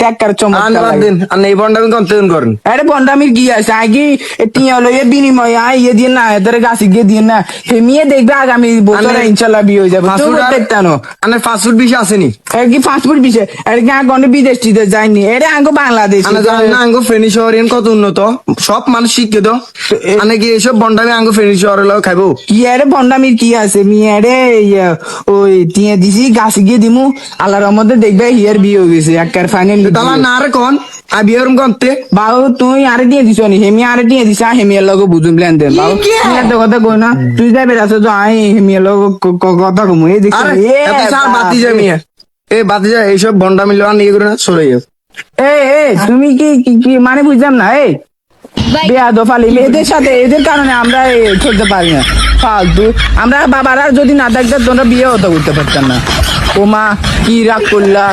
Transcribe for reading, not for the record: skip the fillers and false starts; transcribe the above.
টেক্কার চমৎকার লাগে। দিন আর এই বন্ডামি কন্টেন করেন আরে বন্ডামির কি আছে আগে টিয়া হলো এ বিনিময় ইয়ে দিয়ে না এদের গাছে গিয়ে দিয়ে না হেমিয়ে দেখবে আগামী বছরে ইনশাল্লাহ বিয়ে হয়ে যাবে তুই দেখতানো আনে ফাস্টফুড বেশি আসেনি এর কি ফাস্টফুড বিষয় এর কি আগে বিদেশ টিদেশ যায়নি এটা আগে বাংলাদেশ আনে জানেন না আঙ্গো ফেনী শহর কত উন্নত সব মানুষ শিক্ষিত আনে কি এইসব বন্ডামি আঙ্গো ফেনী শহরে লোক খাইবো ইয়ারে বন্ডামির কি আছে মিয়ারে ওই টিয়া দিছি গাছে গিয়ে দিমু আল্লাহর রহমতে দেখবে হিয়ার বিয়ে হয়ে গেছে একবার ফাইনাল তালা না রে কোন আর বিয়েরম করতে বাবু তুই আরে দিয়ে দিছ নি হেমি আরে দিয়ে দিছ হেমিয়ার লগে বুঝুম প্ল্যান দেন বাবু তুই এত কথা কই না তুই যাবে রাস্তা তো আই হেমিয়ার লগে কথা কমু এই দেখছ আরে এত সার বাতি যা মিয়া এ বাতি যা এইসব বন্ডামি লোয়া নিয়ে করে না সরে যাও এ তুমি কি মানে বুঝলাম না এই বেয়াদব ফালি এদের সাথে এদের কারণে আমরা চলতে পারি না ফালতু আমরা বাবারা যদি না থাকতো তোমরা বিয়ে হতে করতে পারতাম না ও মা কি রাগ করলা